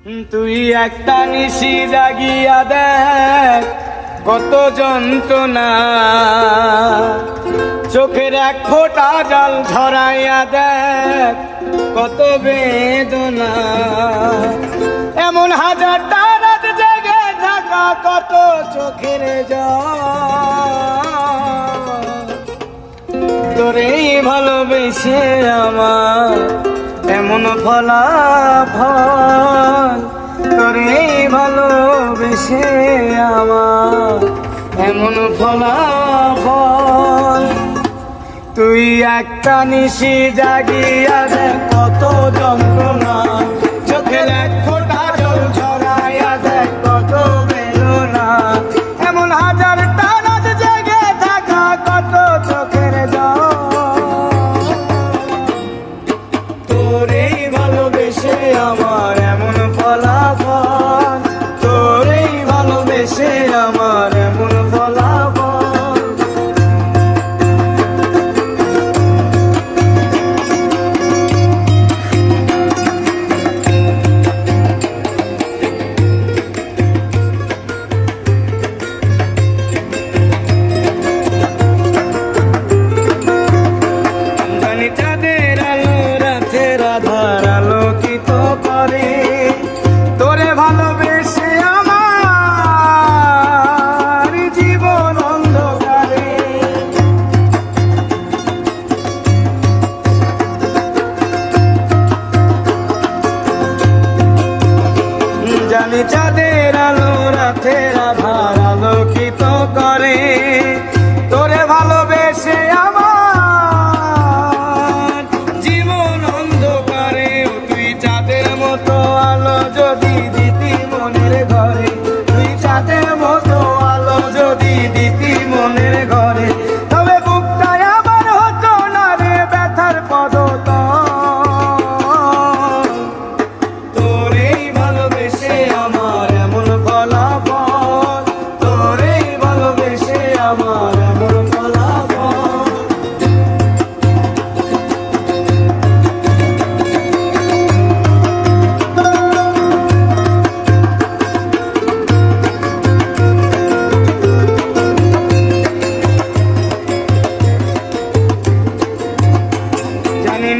তুই একটা নিশি জাগিয়া দেখ কত যন্ত্রণা, চোখের এক ফোঁটা জল ঝরাইয়া দেখ কত বেদনা। এমন হাজারটা রাত জেগে থাকা কত চোখের জল, তোরেই ভালোবেসে আমার এমন ফলাফল, তোরেই ভালোবেসে আমার এমন ফলাফল। তুই একটা নিশি জাগিয়া দেখ কত যন্ত্রণা, চোখের এক ফোঁটা জল ঝরাইয়া দেখ কত বেদনা। এমন হাজারটা রাত জেগে থাকা কত চোখের জল, তোরেই ভালোবেসে আমার এমন ফলাফল, তোরেই ভালোবেসে আমার এমন ফলাফল। চাঁদের আলো রাতের আধার আলোকিত করে, তোরে ভালোবেসে আমার জীবন অন্ধকারে। জানি চাঁদের আলো রাতের আধার আলোকিত করে, তোরে ভালোবেসে আমার আলো যদি দিতি মনের ঘরে, তুই চাঁদের মতো আলো যদি দিতি মনের ঘরে, তবে বুকটায় আবার হতো না রে ব্যথার পদতল। তোরেই ভালোবেসে আমার এমন ফলাফল, তোরেই ভালোবেসে আমার এমন ফলাফল।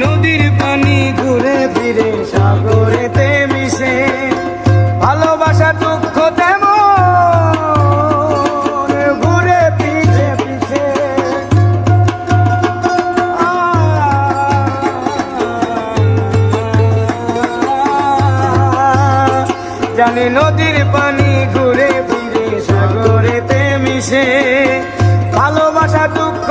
নদীর পানি ঘুরে ফিরে সাগরেতে মিশে, ভালোবাসা দুঃখ তেমন ঘুরে পিছে পিছে। জানি নদীর পানি ঘুরে ফিরে সাগরেতে মিশে, ভালোবাসা দুঃখ